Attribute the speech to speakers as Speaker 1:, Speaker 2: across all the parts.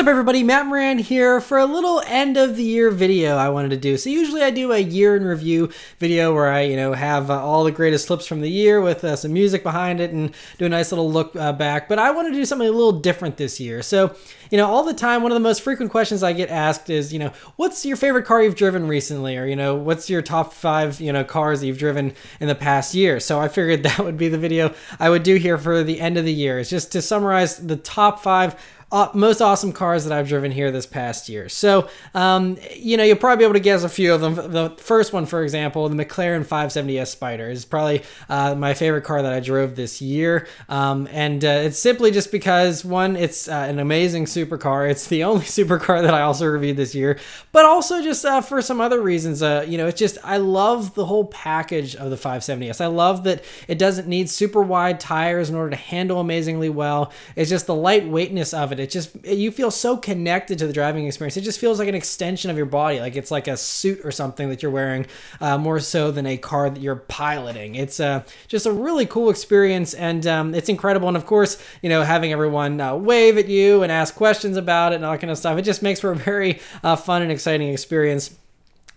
Speaker 1: What's up everybody, Maran here for a little end of the year video I wanted to do. So usually I do a year in review video where I have all the greatest clips from the year with some music behind it and do a nice little look back. But I want to do something a little different this year. So all the time, one of the most frequent questions I get asked is, what's your favorite car you've driven recently? Or, what's your top 5, cars that you've driven in the past year? So I figured that would be the video I would do here for the end of the year. It's just to summarize the top 5 most awesome cars that I've driven here this past year. So, you'll probably be able to guess a few of them. The first one, for example, the McLaren 570S Spider is probably my favorite car that I drove this year. It's simply just because, one, it's an amazing supercar. It's the only supercar that I also reviewed this year, but also just for some other reasons. It's just, I love the whole package of the 570S. I love that it doesn't need super wide tires in order to handle amazingly well. It's just the lightweightness of it. You feel so connected to the driving experience. It just feels like an extension of your body, like it's like a suit or something that you're wearing, more so than a car that you're piloting. It's just a really cool experience, and it's incredible. And of course, having everyone wave at you and ask questions about it and all that kind of stuff, it just makes for a very fun and exciting experience.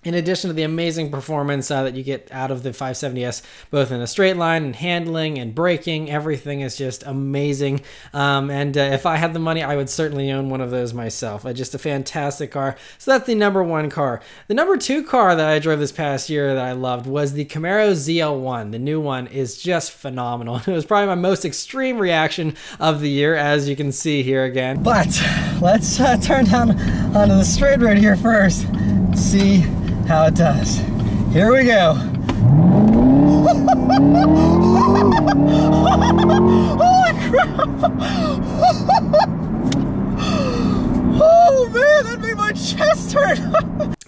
Speaker 1: In addition to the amazing performance that you get out of the 570S, both in a straight line and handling and braking, everything is just amazing. If I had the money, I would certainly own one of those myself. Just a fantastic car. So that's the number 1 car. The number 2 car that I drove this past year that I loved was the Camaro ZL1. The new one is just phenomenal. It was probably my most extreme reaction of the year, as you can see here again. But let's turn down onto the straight road here first. See how it does. Here we go. Holy crap! Oh man, that made my chest hurt.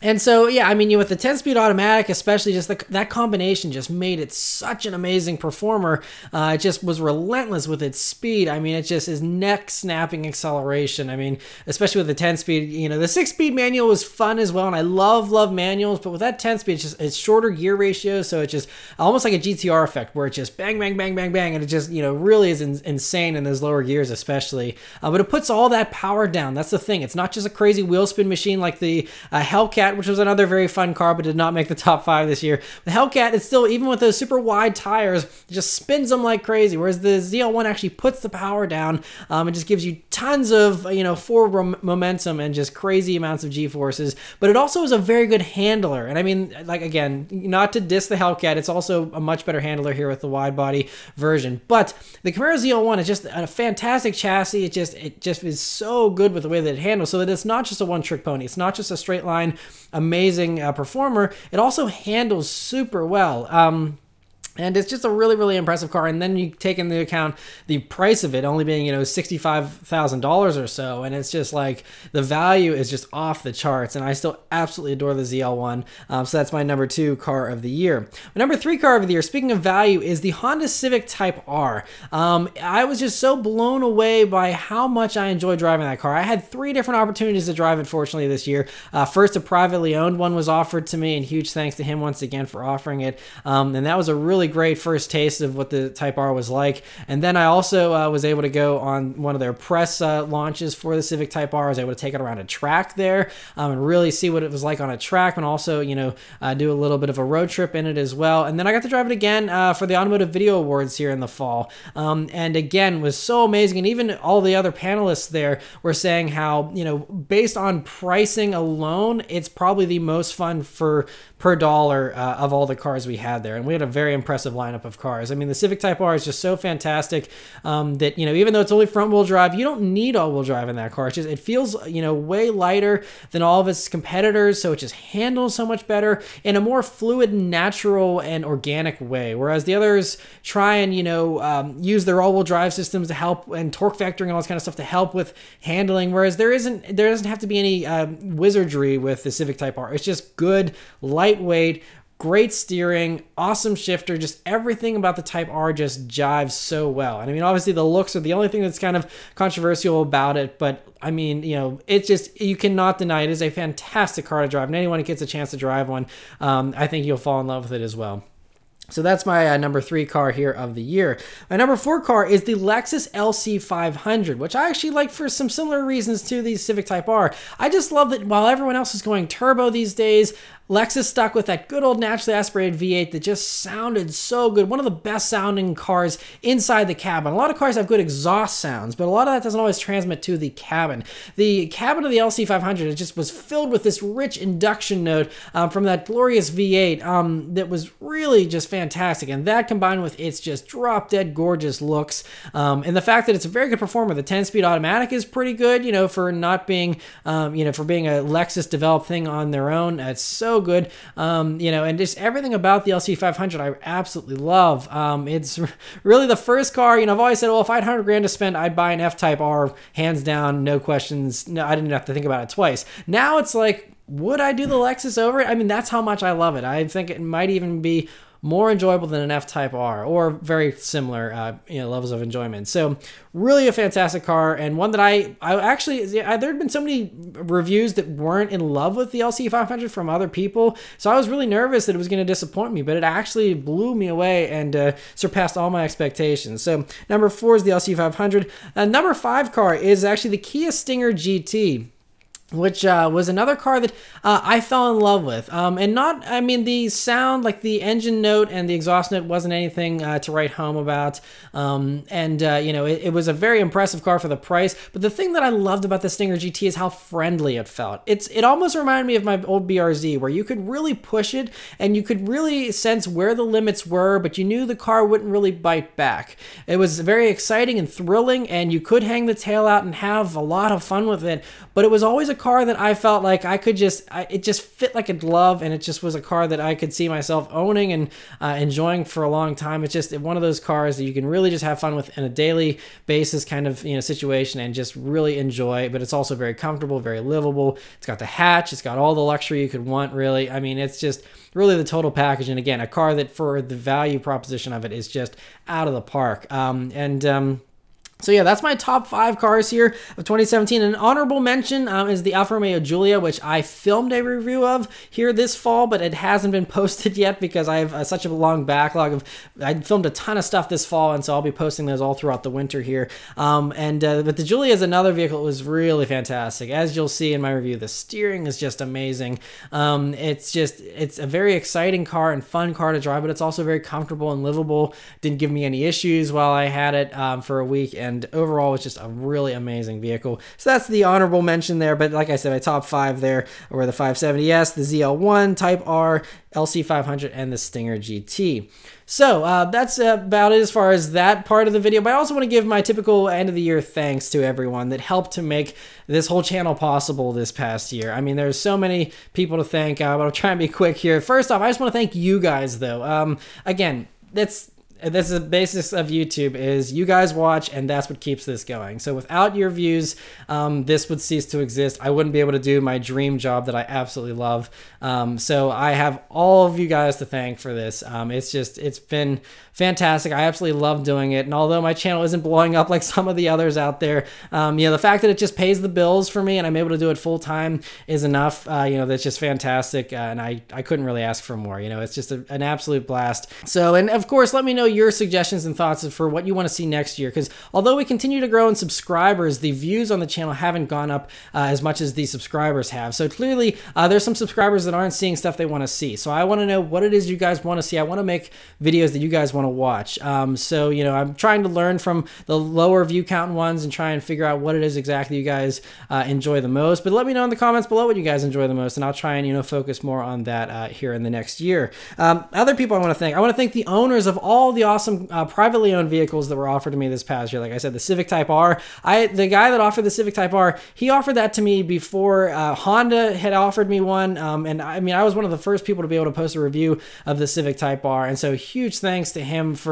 Speaker 1: And so, yeah, I mean, with the 10-speed automatic, especially, just that combination just made it such an amazing performer. It just was relentless with its speed. I mean, it just is neck-snapping acceleration. I mean, especially with the 10-speed, the 6-speed manual was fun as well, and I love manuals, but with that 10-speed, it's shorter gear ratios, so it's just almost like a GTR effect, where it just bang, bang, bang, bang, bang, and it just, really is insane in those lower gears especially. But it puts all that power down. That's the thing. It's not just a crazy wheel spin machine like the Hellcat, which was another very fun car, but did not make the top 5 this year. The Hellcat, it's still, even with those super wide tires, it just spins them like crazy, whereas the ZL1 actually puts the power down. It just gives you tons of, forward momentum and just crazy amounts of G-forces, but it also is a very good handler. And I mean, like, again, not to diss the Hellcat, it's also a much better handler here with the wide body version. But the Camaro ZL1 is just a fantastic chassis. It just is so good with the way that it handles, so that it's not just a one-trick pony. It's not just a straight line amazing performer. It also handles super well. And it's just a really, really impressive car. And then you take into account the price of it only being, $65,000 or so. And it's just like, the value is just off the charts. And I still absolutely adore the ZL1. So that's my number 2 car of the year. My number 3 car of the year, speaking of value, is the Honda Civic Type R. I was just so blown away by how much I enjoyed driving that car. I had 3 different opportunities to drive it, fortunately, this year. First, a privately owned one was offered to me, and huge thanks to him once again for offering it. And that was a really great first taste of what the Type R was like. And then I also was able to go on one of their press launches for the Civic Type R. I was able to take it around a track there and really see what it was like on a track, and also do a little bit of a road trip in it as well. And then I got to drive it again for the Automotive Video Awards here in the fall, and again was so amazing. And even all the other panelists there were saying how, based on pricing alone, it's probably the most fun per dollar of all the cars we had there. And we had a very impressive lineup of cars. I mean, the Civic Type R is just so fantastic that, even though it's only front-wheel drive, you don't need all-wheel drive in that car. It's just, it feels, way lighter than all of its competitors, so it just handles so much better in a more fluid, natural, and organic way. Whereas the others try and, use their all-wheel drive systems to help, and torque vectoring and all this kind of stuff to help with handling, whereas there doesn't have to be any wizardry with the Civic Type R. It's just good, lightweight, great steering, awesome shifter, just everything about the Type R just jives so well. And I mean, obviously the looks are the only thing that's kind of controversial about it, but I mean, it's just, you cannot deny it is a fantastic car to drive, and anyone who gets a chance to drive one, I think you'll fall in love with it as well. So that's my number 3 car here of the year. My number 4 car is the Lexus LC500, which I actually like for some similar reasons to the Civic Type R. I just love that while everyone else is going turbo these days, Lexus stuck with that good old naturally aspirated V8 that just sounded so good. One of the best sounding cars inside the cabin. A lot of cars have good exhaust sounds, but a lot of that doesn't always transmit to the cabin. The cabin of the LC500 just was filled with this rich induction note from that glorious V8 that was really just fantastic. And that combined with its just drop dead gorgeous looks and the fact that it's a very good performer. The 10-speed automatic is pretty good, you know, for not being, for being a Lexus developed thing on their own. It's so good, you know, and just everything about the LC500 I absolutely love. It's really the first car, you know, I've always said, well, if I had 100 grand to spend, I'd buy an F-Type R, hands down, no questions. No, I didn't have to think about it twice. Now it's like, would I do the Lexus over it? I mean, that's how much I love it. I think it might even be more enjoyable than an F-Type R, or very similar levels of enjoyment. So really a fantastic car, and one that I actually, there had been so many reviews that weren't in love with the LC500 from other people, so I was really nervous that it was going to disappoint me, but it actually blew me away and surpassed all my expectations. So number 4 is the LC500. Number 5 car is actually the Kia Stinger GT, which was another car that I fell in love with. And not, I mean, the sound, like the engine note and the exhaust note wasn't anything to write home about. It was a very impressive car for the price. But the thing that I loved about the Stinger GT is how friendly it felt. It almost reminded me of my old BRZ, where you could really push it and you could really sense where the limits were, but you knew the car wouldn't really bite back. It was very exciting and thrilling, and you could hang the tail out and have a lot of fun with it. But it was always a car that I felt like it just fit like a glove, and it just was a car that I could see myself owning and enjoying for a long time. It's just one of those cars that you can really just have fun with in a daily basis kind of situation and just really enjoy, but it's also very comfortable, very livable. It's got the hatch, it's got all the luxury you could want, really. I mean, it's just really the total package, and again, a car that for the value proposition of it is just out of the park. So yeah, that's my top 5 cars here of 2017. An honorable mention is the Alfa Romeo Giulia, which I filmed a review of here this fall, but it hasn't been posted yet because I have such a long backlog of, I filmed a ton of stuff this fall, and so I'll be posting those all throughout the winter here. But the Giulia is another vehicle that was really fantastic. As you'll see in my review, the steering is just amazing. It's a very exciting car and fun car to drive, but it's also very comfortable and livable. Didn't give me any issues while I had it for a week, and overall it's just a really amazing vehicle. So that's the honorable mention there, but like I said, my top 5 there were the 570S, the ZL1, Type R, LC500, and the Stinger GT. So that's about it as far as that part of the video, but I also want to give my typical end of the year thanks to everyone that helped to make this whole channel possible this past year. I mean, there's so many people to thank, but I'll try and be quick here. First off, I just want to thank you guys though. Again, that's the basis of YouTube, is you guys watch, and that's what keeps this going. So without your views, this would cease to exist. I wouldn't be able to do my dream job that I absolutely love. So I have all of you guys to thank for this. It's been fantastic. I absolutely love doing it. And although my channel isn't blowing up like some of the others out there, the fact that it just pays the bills for me and I'm able to do it full time is enough. That's just fantastic. And I couldn't really ask for more. It's just an absolute blast. So, and of course, let me know your suggestions and thoughts for what you want to see next year, because although we continue to grow in subscribers, the views on the channel haven't gone up as much as the subscribers have. So clearly there's some subscribers that aren't seeing stuff they want to see. So I want to know what it is you guys want to see. I want to make videos that you guys want to watch. So I'm trying to learn from the lower view count ones and try and figure out what it is exactly you guys enjoy the most. But let me know in the comments below what you guys enjoy the most, and I'll try and focus more on that here in the next year. Other people I want to thank the owners of all the awesome privately owned vehicles that were offered to me this past year. Like I said, the Civic Type R. The guy that offered the Civic Type R, he offered that to me before Honda had offered me one. And I mean, I was one of the first people to be able to post a review of the Civic Type R. And so huge thanks to him for,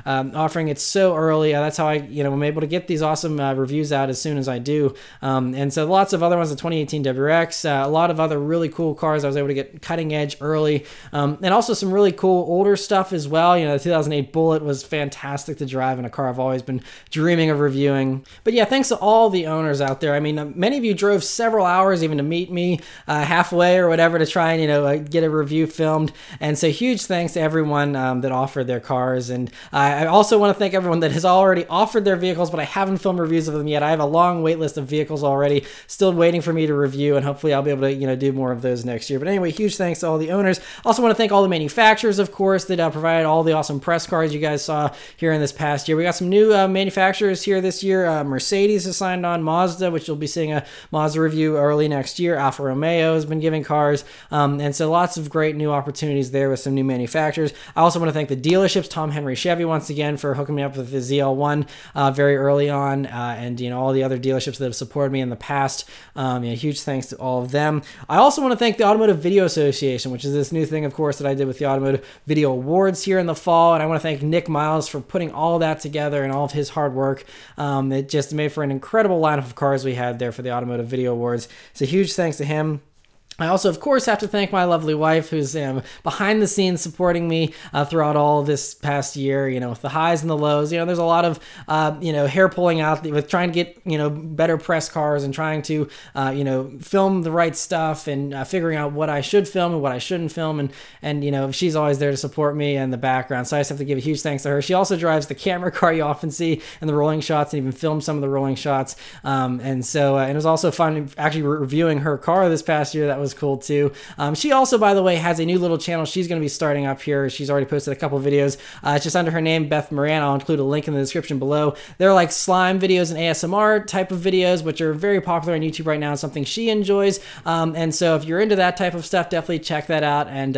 Speaker 1: offering it so early. That's how I'm able to get these awesome reviews out as soon as I do. And so lots of other ones, the 2018 WRX, a lot of other really cool cars I was able to get cutting edge early. And also some really cool older stuff as well. The 2008 Bullet was fantastic to drive and a car I've always been dreaming of reviewing. But yeah, thanks to all the owners out there. I mean, many of you drove several hours even to meet me halfway or whatever to try and, get a review filmed. And so huge thanks to everyone that offered their cars. And I also want to thank everyone that has already offered their vehicles, but I haven't filmed reviews of them yet. I have a long wait list of vehicles already still waiting for me to review, and hopefully I'll be able to, do more of those next year. But anyway, huge thanks to all the owners. Also want to thank all the manufacturers, of course, that provided all the awesome press cars you guys saw here in this past year. We got some new manufacturers here this year. Mercedes has signed on, Mazda, which you'll be seeing a Mazda review early next year. Alfa Romeo has been giving cars. And so lots of great new opportunities there with some new manufacturers. I also want to thank the dealerships, Tom Henry Chevy, once again, for hooking me up with the ZL1 very early on, and all the other dealerships that have supported me in the past. Huge thanks to all of them. I also want to thank the Automotive Video Association, which is this new thing, of course, that I did with the Automotive Video Awards here in the fall. And I want to thank Nick Miles for putting all that together and all of his hard work. It just made for an incredible lineup of cars we had there for the Automotive Video Awards. So huge thanks to him. I also, of course, have to thank my lovely wife, who's behind the scenes supporting me throughout all of this past year, with the highs and the lows. There's a lot of, hair pulling out with trying to get, better press cars and trying to, film the right stuff and figuring out what I should film and what I shouldn't film. And she's always there to support me in the background. So I just have to give a huge thanks to her. She also drives the camera car you often see in the rolling shots and even filmed some of the rolling shots. And it was also fun actually reviewing her car this past year. That was cool too. She also, by the way, has a new little channel she's going to be starting up here. She's already posted a couple videos. It's just under her name, Beth Maran. I'll include a link in the description below. They're like slime videos and ASMR type of videos, which are very popular on YouTube right now and something she enjoys. And so if you're into that type of stuff, definitely check that out and,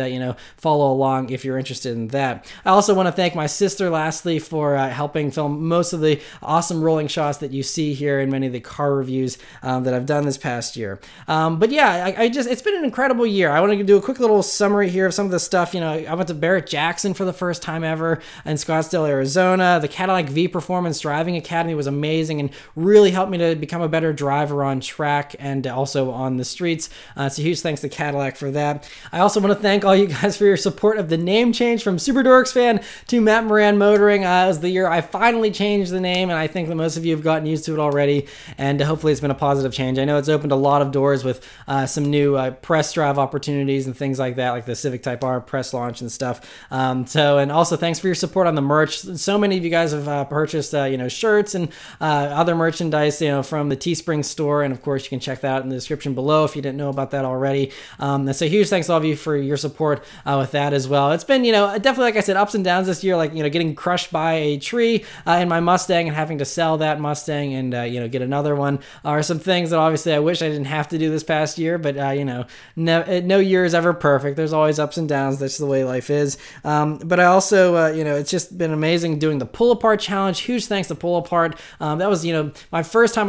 Speaker 1: follow along if you're interested in that. I also want to thank my sister, lastly, for helping film most of the awesome rolling shots that you see here in many of the car reviews that I've done this past year. But yeah, it's been an incredible year. I want to do a quick little summary here of some of the stuff. I went to Barrett-Jackson for the first time ever in Scottsdale, Arizona. The Cadillac V Performance Driving Academy was amazing and really helped me to become a better driver on track and also on the streets. So huge thanks to Cadillac for that. I also want to thank all you guys for your support of the name change from Super Dorks Fan to Matt Moran Motoring. It was the year I finally changed the name, and I think that most of you have gotten used to it already, and hopefully it's been a positive change. I know it's opened a lot of doors with some new press drive opportunities and things like that, like the Civic Type R press launch and stuff. And also thanks for your support on the merch. So many of you guys have purchased, shirts and other merchandise, from the Teespring store. And of course, you can check that out in the description below if you didn't know about that already. And so huge thanks to all of you for your support with that as well. It's been, definitely, like I said, ups and downs this year, like, getting crushed by a tree in my Mustang and having to sell that Mustang and, get another one are some things that obviously I wish I didn't have to do this past year, but, no year is ever perfect. There's always ups and downs. That's the way life is. But I also, it's just been amazing doing the pull apart challenge. Huge thanks to Pull Apart. That was, my first time.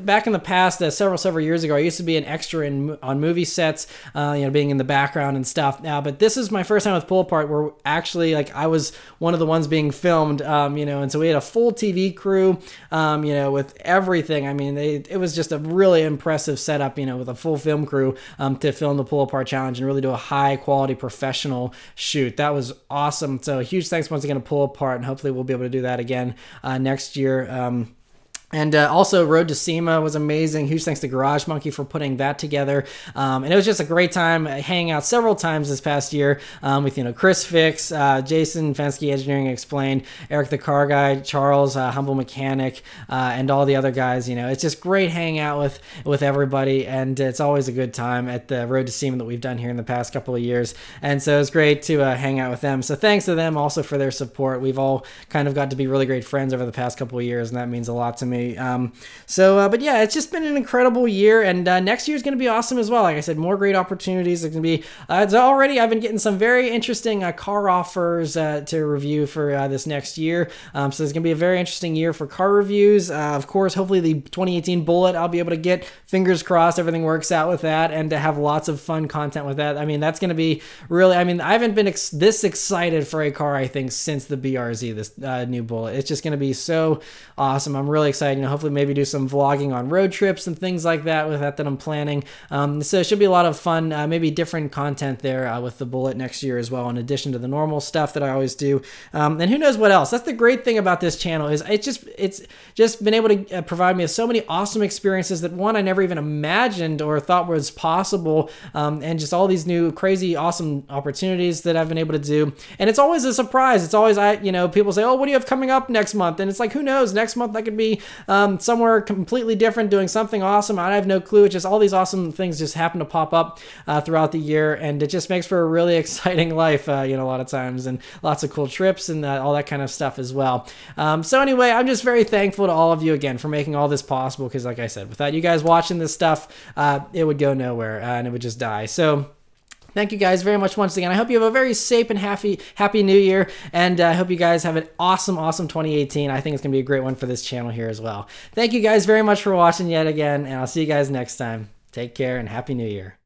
Speaker 1: Back in the past, several years ago, I used to be an extra on movie sets, being in the background and stuff. But this is my first time with Pull Apart, where actually, I was one of the ones being filmed, and so we had a full TV crew, with everything. I mean, it was just a really impressive setup, with a full film crew to film the Pull Apart challenge and really do a high quality professional shoot. That was awesome. So huge thanks once again to Pull Apart, and hopefully we'll be able to do that again next year. And also Road to SEMA was amazing. Huge thanks to Garage Monkey for putting that together. And it was just a great time hanging out several times this past year with, Chris Fix, Jason Fensky, Engineering Explained, Eric the Car Guy, Charles, Humble Mechanic, and all the other guys. It's just great hanging out with everybody. And it's always a good time at the Road to SEMA that we've done here in the past couple of years. And so it's great to hang out with them. So thanks to them also for their support. We've all kind of got to be really great friends over the past couple of years, and that means a lot to me. But yeah, it's just been an incredible year, and next year is going to be awesome as well. Like I said, more great opportunities. There's going to be, I've been getting some very interesting car offers to review for this next year. So it's going to be a very interesting year for car reviews. Of course, hopefully the 2018 Bullet I'll be able to get. Fingers crossed everything works out with that, and to have lots of fun content with that. I mean, that's going to be really, I haven't been this excited for a car, I think, since the BRZ, this new Bullet. It's just going to be so awesome. I'm really excited excited. Hopefully maybe do some vlogging on road trips and things like that with that I'm planning. So it should be a lot of fun, maybe different content there with the Bullet next year as well, in addition to the normal stuff that I always do. And who knows what else. That's the great thing about this channel, is it's just been able to provide me with so many awesome experiences that, one, I never even imagined or thought was possible, and just all these new crazy awesome opportunities that I've been able to do. And it's always a surprise. It's always, people say, oh, what do you have coming up next month? And it's like, who knows? Next month I could be somewhere completely different, doing something awesome. I have no clue. It's just all these awesome things just happen to pop up throughout the year, and it just makes for a really exciting life, a lot of times, and lots of cool trips and all that kind of stuff as well. So anyway, I'm just very thankful to all of you again for making all this possible, because like I said, without you guys watching this stuff, it would go nowhere, and it would just die. So thank you guys very much once again. I hope you have a very safe and happy New Year, and I hope you guys have an awesome 2018. I think it's going to be a great one for this channel here as well. Thank you guys very much for watching yet again, and I'll see you guys next time. Take care and Happy New Year.